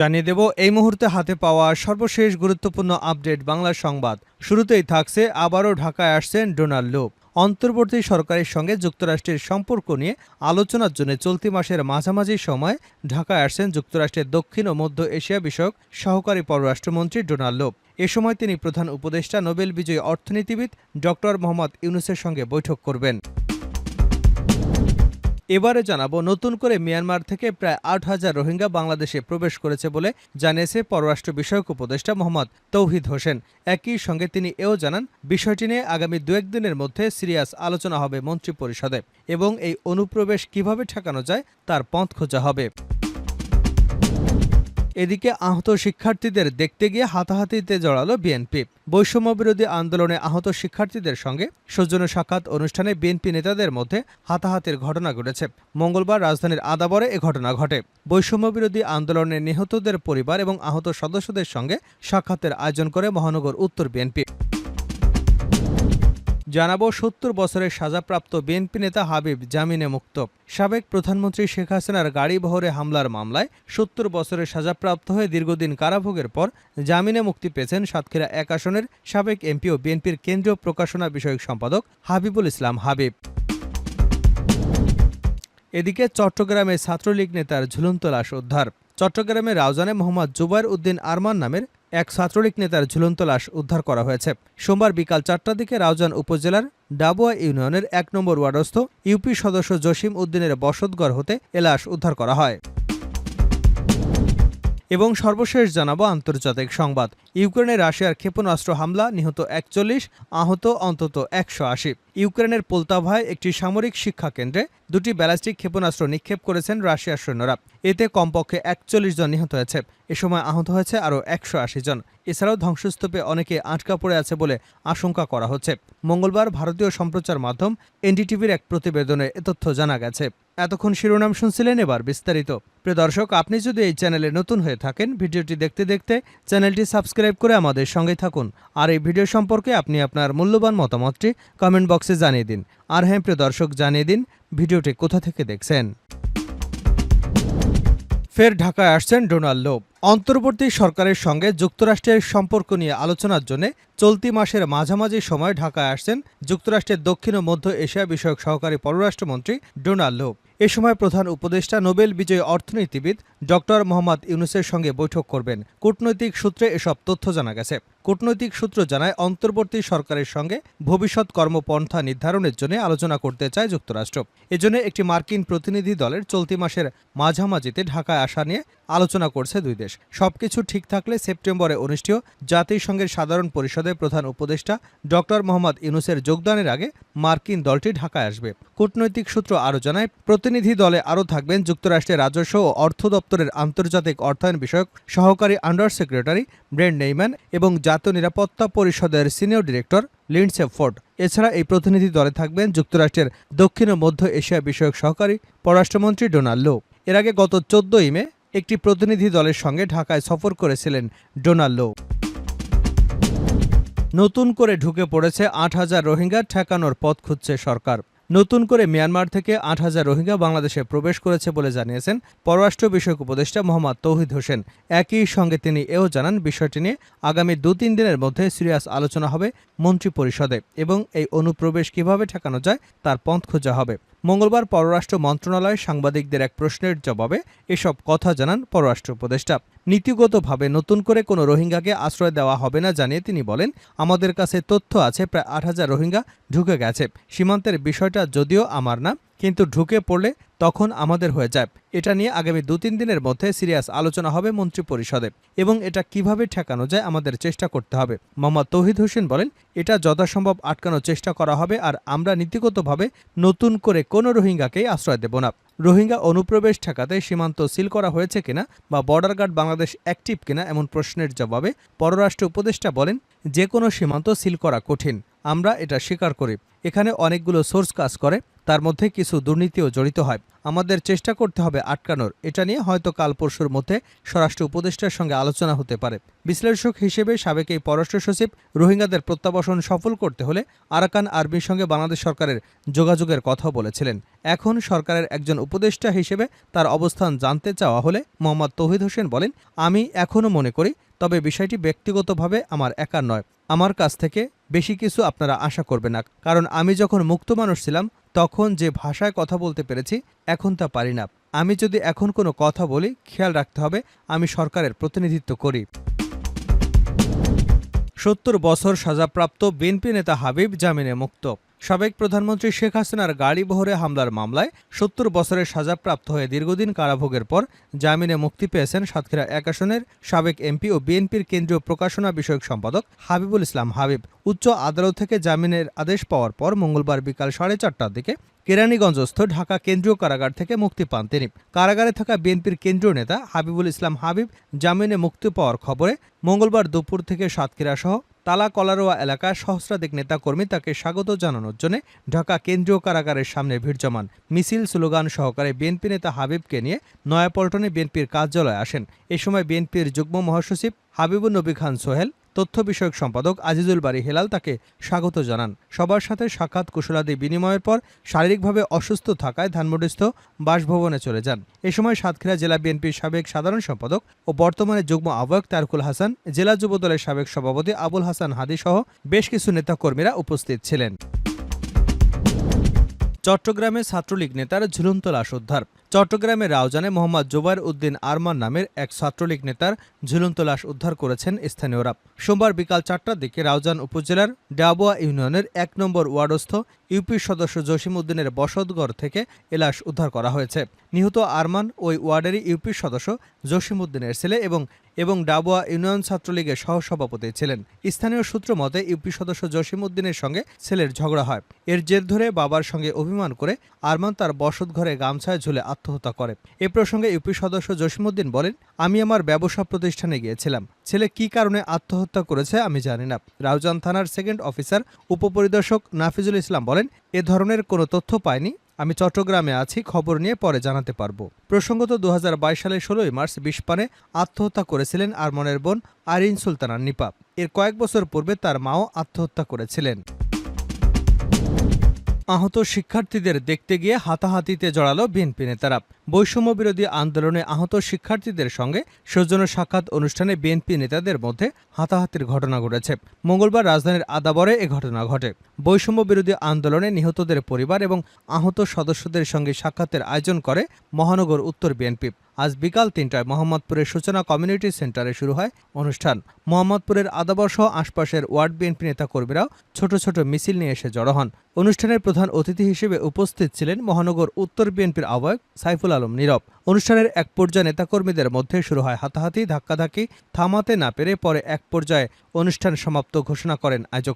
জানিয়ে দেব এই মুহূর্তে হাতে পাওয়া সর্বশেষ গুরুত্বপূর্ণ আপডেট বাংলা সংবাদ। শুরুতেই থাকছে আবারও ঢাকায় আসছেন ডোনাল্ড ট্রাম্প। অন্তর্বর্তী সরকারের সঙ্গে যুক্তরাষ্ট্রের সম্পর্ক নিয়ে আলোচনার জন্য চলতি মাসের মাঝামাঝি সময় ঢাকায় আসছেন যুক্তরাষ্ট্রের দক্ষিণ ও মধ্য এশিয়া বিষয়ক সহকারী পররাষ্ট্রমন্ত্রী ডোনাল্ড ট্রাম্প। এ সময় তিনি প্রধান উপদেষ্টা নোবেল বিজয়ী অর্থনীতিবিদ ডক্টর মোহাম্মদ ইউনূসের সঙ্গে বৈঠক করবেন। এবারে জানাবো, নতুন করে মিয়ানমার থেকে প্রায় ৮,০০০ রোহিঙ্গা বাংলাদেশে প্রবেশ করেছে বলে জানিয়েছে পররাষ্ট্র বিষয়ক উপদেষ্টা মোহাম্মদ তৌহিদ হোসেন। একই সঙ্গে তিনি এও জানান, বিষয়টি নিয়ে আগামী ২-১ দিনের মধ্যে সিরিয়াস আলোচনা হবে মন্ত্রিপরিষদে এবং এই অনুপ্রবেশ কিভাবে ঠেকানো যায় তার পথ খোঁজা হবে। এদিকে আহত শিক্ষার্থীদের দেখতে গিয়ে হাতাহাতিতে জড়ালো বিএনপি। বৈষম্যবিরোধী আন্দোলনে আহত শিক্ষার্থীদের সঙ্গে সৌজন্য সাক্ষাৎ অনুষ্ঠানে বিএনপি নেতাদের মধ্যে হাতাহাতির ঘটনা ঘটেছে। মঙ্গলবার রাজধানীর আদাবরে এ ঘটনা ঘটে। বৈষম্যবিরোধী আন্দোলনে নিহতদের পরিবার এবং আহত সদস্যদের সঙ্গে সাক্ষাতের আয়োজন করে মহানগর উত্তর বিএনপি। জানাবো, ৭০ বছরের সাজাপ্রাপ্ত বিএনপি নেতা হাবিব জামিনে মুক্ত। সাবেক প্রধানমন্ত্রী শেখ হাসিনার গাড়িবহরে হামলার মামলায় ৭০ বছরের সাজাপ্রাপ্ত হয়ে দীর্ঘদিন কারাভোগের পর জামিনে মুক্তি পেয়েছেন সাতক্ষীরা ১ আসনের সাবেক এমপি ও বিএনপির কেন্দ্রীয় প্রকাশনা বিষয়ক সম্পাদক হাবিবুল ইসলাম হাবিব। এদিকে চট্টগ্রামে ছাত্রলীগ নেতার ঝুলন্ত লাশ উদ্ধার। চট্টগ্রামের রাউজানে মোহাম্মদ জুবায়ের উদ্দিন আরমান নামের এক ছাত্রলীগ নেতার ঝুলন্ত লাশ উদ্ধার করা হয়েছে। সোমবার বিকাল ৪টার দিকে রাউজান উপজেলার ডাবুয়া ইউনিয়নের ১ নম্বর ওয়ার্ডস্থ ইউপি সদস্য জসিম উদ্দিনের বসতঘর হতে এ লাশ উদ্ধার করা হয়। এবং সর্বশেষ জানাবো আন্তর্জাতিক সংবাদ। ইউক্রেনে রাশিয়ার ক্ষেপণাস্ত্র হামলা, নিহত ৪১, আহত অন্তত ১৮০। ইউক্রেনের পোলতাভায় একটি সামরিক শিক্ষা কেন্দ্রে ২টি ব্যালিস্টিক ক্ষেপণাস্ত্র নিক্ষেপ করেছেন রাশিয়ার সৈন্যরা। এতে কমপক্ষে ৪১ জন নিহত হয়েছে। এ সময় আহত হয়েছে আরও ১৮০ জন। এছাড়াও ধ্বংসস্তূপে অনেকে আটকা পড়ে আছে বলে আশঙ্কা করা হচ্ছে। মঙ্গলবার ভারতীয় সম্প্রচার মাধ্যম এনডিটিভির এক প্রতিবেদনে এ তথ্য জানা গেছে। এতক্ষণ শিরোনাম শুনছিলেন, এবার বিস্তারিত। প্রিয় দর্শক, আপনি যদি এই চ্যানেলে নতুন হয়ে থাকেন, ভিডিওটি দেখতে দেখতে চ্যানেলটি সাবস্ক্রাইব করে আমাদের সঙ্গে থাকুন। আর এই ভিডিও সম্পর্কে আপনি আপনার মূল্যবান মতামতটি কমেন্ট বক্সে জানিয়ে দিন। আর হ্যাঁ প্রিয় দর্শক, জানিয়ে দিন ভিডিওটি কোথা থেকে দেখছেন। ফের ঢাকায় আসছেন ডোনাল্ড ট্রাম্প। অন্তর্বর্তী সরকারের সঙ্গে যুক্তরাষ্ট্রের সম্পর্ক নিয়ে আলোচনার জন্য চলতি মাসের মাঝামাঝি সময় ঢাকায় আসছেন যুক্তরাষ্ট্রের দক্ষিণ ও মধ্য এশিয়া বিষয়ক সহকারী পররাষ্ট্রমন্ত্রী ডোনাল্ড ট্রাম্প। এ সময় প্রধান উপদেষ্টা নোবেল বিজয়ী অর্থনীতিবিদ ডক্টর মোহাম্মদ ইউনূসের সঙ্গে বৈঠক করবেন। কূটনৈতিক সূত্রে এসব তথ্য জানা গেছে। কূটনৈতিক সূত্র জানায়, অন্তর্বর্তী সরকারের সঙ্গে ভবিষ্যৎ কর্মপন্থা নির্ধারণের জন্য আলোচনা করতে চায় যুক্তরাষ্ট্র। এজন্য একটি মার্কিন প্রতিনিধি দলের চলতি মাসের মাঝামাঝিতে ঢাকায় আসা নিয়ে আলোচনা করছে দুই দেশ। সবকিছু ঠিক থাকলে সেপ্টেম্বরে অনুষ্ঠেয় জাতিসংঘের সাধারণ পরিষদের প্রধান উপদেষ্টা ডক্টর মোহাম্মদ ইউনূসের যোগদানের আগে মার্কিন দলটি ঢাকায় আসবে। কূটনৈতিক সূত্র আরও জানায়, প্রতিনিধি দলে আরও থাকবেন যুক্তরাষ্ট্রের রাজস্ব ও অর্থ দপ্তরের আন্তর্জাতিক অর্থায়ন বিষয়ক সহকারী আন্ডার সেক্রেটারি ব্রেন্ট নেইম্যান এবং জাতীয় নিরাপত্তা পরিষদের সিনিয়র ডিরেক্টর লিন্ডসে ফোর্ড। এছাড়া এই প্রতিনিধি দলে থাকবেন যুক্তরাষ্ট্রের দক্ষিণ ও মধ্য এশিয়া বিষয়ক সহকারী পররাষ্ট্রমন্ত্রী ডোনাল্ড ট্রাম্প। এর আগে গত ১৪ই মে একটি প্রতিনিধি দলের সঙ্গে ঢাকায় সফর করেছিলেন ডোনাল্ড ট্রাম্প। নতুন করে ঢুকে পড়েছে ৮,০০০ রোহিঙ্গা, ঠেকানোর পথ খুঁজছে সরকার। নতুন করে মিয়ানমার থেকে ৮,০০০ রোহিঙ্গা বাংলাদেশে প্রবেশ করেছে বলে জানিয়েছেন পররাষ্ট্র বিষয়ক উপদেষ্টা মোহাম্মদ তৌহিদ হোসেন। একই সঙ্গে তিনি এও জানান, বিষয়টি নিয়ে আগামী ২-৩ দিনের মধ্যে সিরিয়াস আলোচনা হবে মন্ত্রিপরিষদে এবং এই অনুপ্রবেশ কিভাবে ঠেকানো যায় তার পথ খোঁজা হবে। মঙ্গলবার পররাষ্ট্র মন্ত্রণালয়ে সাংবাদিকদের এক প্রশ্নের জবাবে এসব কথা জানান পররাষ্ট্র উপদেষ্টা। নীতিগতভাবে নতুন করে কোনো রোহিঙ্গাকে আশ্রয় দেওয়া হবে না জানিয়ে তিনি বলেন, আমাদের কাছে তথ্য আছে প্রায় ৮,০০০ রোহিঙ্গা ঢুকে গেছে। সীমান্তের বিষয়টা যদিও আমার না, কিন্তু ঢুকে পড়লে তখন আমাদের হয়ে যায়। এটা নিয়ে আগামী ২-৩ দিনের মধ্যে সিরিয়াস আলোচনা হবে মন্ত্রিপরিষদে এবং এটা কিভাবে ঠেকানো যায় আমাদের চেষ্টা করতে হবে। মোহাম্মদ তৌহিদ হোসেন বলেন, এটা যথাসম্ভব আটকানোর চেষ্টা করা হবে আর আমরা নীতিগতভাবে নতুন করে কোনো রোহিঙ্গাকেই আশ্রয় দেব না। রোহিঙ্গা অনুপ্রবেশ ঠেকাতে সীমান্ত সিল করা হয়েছে কিনা বা বর্ডার গার্ড বাংলাদেশ অ্যাক্টিভ কিনা এমন প্রশ্নের জবাবে পররাষ্ট্র উপদেষ্টা বলেন, যে কোনো সীমান্ত সিল করা কঠিন, আমরা এটা স্বীকার করি। এখানে অনেকগুলো সোর্স কাজ করে, তার মধ্যে কিছু দুর্নীতিও জড়িত হয়। আমাদের চেষ্টা করতে হবে আটকানোর। এটা নিয়ে হয়তো কাল পরশুর মধ্যে স্বরাষ্ট্র উপদেষ্টার সঙ্গে আলোচনা হতে পারে। বিশ্লেষক হিসেবে সাবেক এই পররাষ্ট্র সচিব রোহিঙ্গাদের প্রত্যাবাসন সফল করতে হলে আরাকান আর্মির সঙ্গে বাংলাদেশ সরকারের যোগাযোগের কথা বলেছিলেন। এখন সরকারের একজন উপদেষ্টা হিসেবে তার অবস্থান জানতে চাওয়া হলে মোহাম্মদ তৌহিদ হোসেন বলেন, আমি এখনও মনে করি, তবে বিষয়টি ব্যক্তিগতভাবে আমার একার নয়। আমার কাছ থেকে বেশি কিছু আপনারা আশা করবেন না, কারণ আমি যখন মুক্ত মানুষ ছিলাম তখন যে ভাষায় কথা বলতে পেরেছি এখন তা পারি না। আমি যদি এখন কোনো কথা বলি, খেয়াল রাখতে হবে আমি সরকারের প্রতিনিধিত্ব করি। ৭০ বছর সাজাপ্রাপ্ত বিএনপি নেতা হাবিব জামিনে মুক্ত। সাবেক প্রধানমন্ত্রী শেখ হাসিনার গাড়িবহরে হামলার মামলায় ৭০ বছরের সাজাপ্রাপ্ত হয়ে দীর্ঘদিন কারাভোগের পর জামিনে মুক্তি পেয়েছেন সাতক্ষীরা ১ আসনের সাবেক এমপি ও বিএনপির কেন্দ্রীয় প্রকাশনা বিষয়ক সম্পাদক হাবিবুল ইসলাম হাবিব। উচ্চ আদালত থেকে জামিনের আদেশ পাওয়ার পর মঙ্গলবার বিকাল 4:30টার দিকে কেরানীগঞ্জস্থ ঢাকা কেন্দ্রীয় কারাগার থেকে মুক্তি পান তিনি। কারাগারে থাকা বিএনপির কেন্দ্রীয় নেতা হাবিবুল ইসলাম হাবিব জামিনে মুক্তি পাওয়ার খবরে মঙ্গলবার দুপুর থেকে সাতক্ষীরা সহ তালা কলারোয়া এলাকার সহস্রাধিক নেতাকর্মী তাকে স্বাগত জানানোর জন্য ঢাকা কেন্দ্রীয় কারাগারের সামনে ভিড় জমান। মিছিল স্লোগান সহকারে বিএনপি নেতা হাবিবকে নিয়ে নয়াপল্টনে বিএনপির কার্যালয়ে আসেন। এ সময় বিএনপির যুগ্ম মহাসচিব হাবিবুন নবী খান সোহেল, তথ্য বিষয়ক সম্পাদক আজিজুল বারী হেলাল তাকে স্বাগত জানান। সবার সাথে সাক্ষাৎ কুশলাদি বিনিময়ের পর শারীরিকভাবে অসুস্থ থাকায় ধানমন্ডিস্থ বাসভবনে চলে যান। এ সময় সাতক্ষীরা জেলা বিএনপির সাবেক সাধারণ সম্পাদক ও বর্তমানে যুগ্ম আহ্বায়ক তারকুল হাসান, জেলা যুবদলের সাবেক সভাপতি আবুল হাসান হাদি সহ বেশ কিছু নেতাকর্মীরা উপস্থিত ছিলেন। চট্টগ্রামে ছাত্রলীগ নেতার ঝুলন্ত লাশ উদ্ধার। চট্টগ্রামের রাউজানে মোহাম্মদ জুবায়ের উদ্দিন আরমান নামের এক ছাত্রলীগ নেতার ঝুলন্ত লাশ উদ্ধার করেছেন স্থানীয়রা। সোমবার বিকাল 4টার দিকে রাউজান উপজেলার ডাবুয়া ইউনিয়নের 1 নম্বর ওয়ার্ডস্থ ইউপি সদস্য জসিম উদ্দিনের বসতঘর থেকে এ লাশ উদ্ধার করা হয়েছে। নিহত আরমান ওই ওয়ার্ডেরই ইউপি সদস্য জসিম উদ্দিনের ছেলে এবং ডাবুয়া ইউনিয়ন ছাত্রলীগের সহসভাপতি ছিলেন। স্থানীয় সূত্র মতে ইউপি সদস্য জসিম উদ্দিনের সঙ্গে ছেলের ঝগড়া হয়। এর জের ধরে বাবার সঙ্গে অভিমান করে আরমান তার বসতঘরে গামছায় ঝুলে আত্মহত্যা করে। এ প্রসঙ্গে ইউপি সদস্য জসিম উদ্দিন বলেন, আমি আমার ব্যবসা প্রতিষ্ঠানে গিয়েছিলাম। ছেলে কী কারণে আত্মহত্যা করেছে আমি জানি না। রাউজান থানার সেকেন্ড অফিসার উপপরিদর্শক নাফিজুল ইসলাম বলেন, এ ধরনের কোনো তথ্য পাইনি। আমি চট্টগ্রামে আছি, খবর নিয়ে পরে জানাতে পারবো। প্রসঙ্গত 2022 সালের 16 মার্চ বিষপানে আত্মহত্যা করেছিলেন আরমানের বোন আরিন সুলতানা নিপা। এর কয়েক বছর পূর্বে তার মাও আত্মহত্যা করেছিলেন। আহত শিক্ষার্থীদের দেখতে গিয়ে হাতাহাতিতে জড়ালো বিএনপি নেতারা। বৈষম্য বিরোধী আন্দোলনে আহত শিক্ষার্থীদের সঙ্গে সৌজন্য সাক্ষাৎ অনুষ্ঠানে বিএনপি নেতাদের মধ্যে হাতাহাতির ঘটনা ঘটেছে। মঙ্গলবার রাজধানীর আদাবরে এ ঘটনা ঘটে। বৈষম্য বিরোধী আন্দোলনে নিহতদের পরিবার এবং আহত সদস্যদের সঙ্গে সাক্ষাতের আয়োজন করে মহানগর উত্তর বিএনপি। আজ বিকাল 3টায় মোহাম্মদপুরের সূচনা কমিউনিটি সেন্টারে শুরু হয় অনুষ্ঠান। মোহাম্মদপুরের আদাবর সহ আশপাশের ওয়ার্ড বিএনপি নেতাকর্মীরাও ছোট ছোট মিছিল নিয়ে এসে জড়ো হন। অনুষ্ঠানের প্রধান অতিথি হিসেবে উপস্থিত ছিলেন মহানগর উত্তর বিএনপির আহ্বায়ক সাইফুল আলম নীরব। অনুষ্ঠানের এক পর্যায়ে নেতাকর্মীদের মধ্যে শুরু হয় হাতাহাতি, ধাক্কাধাক্কি। থামাতে না পেরে পরে এক পর্যায়ে অনুষ্ঠান সমাপ্ত ঘোষণা করেন আয়োজকরা।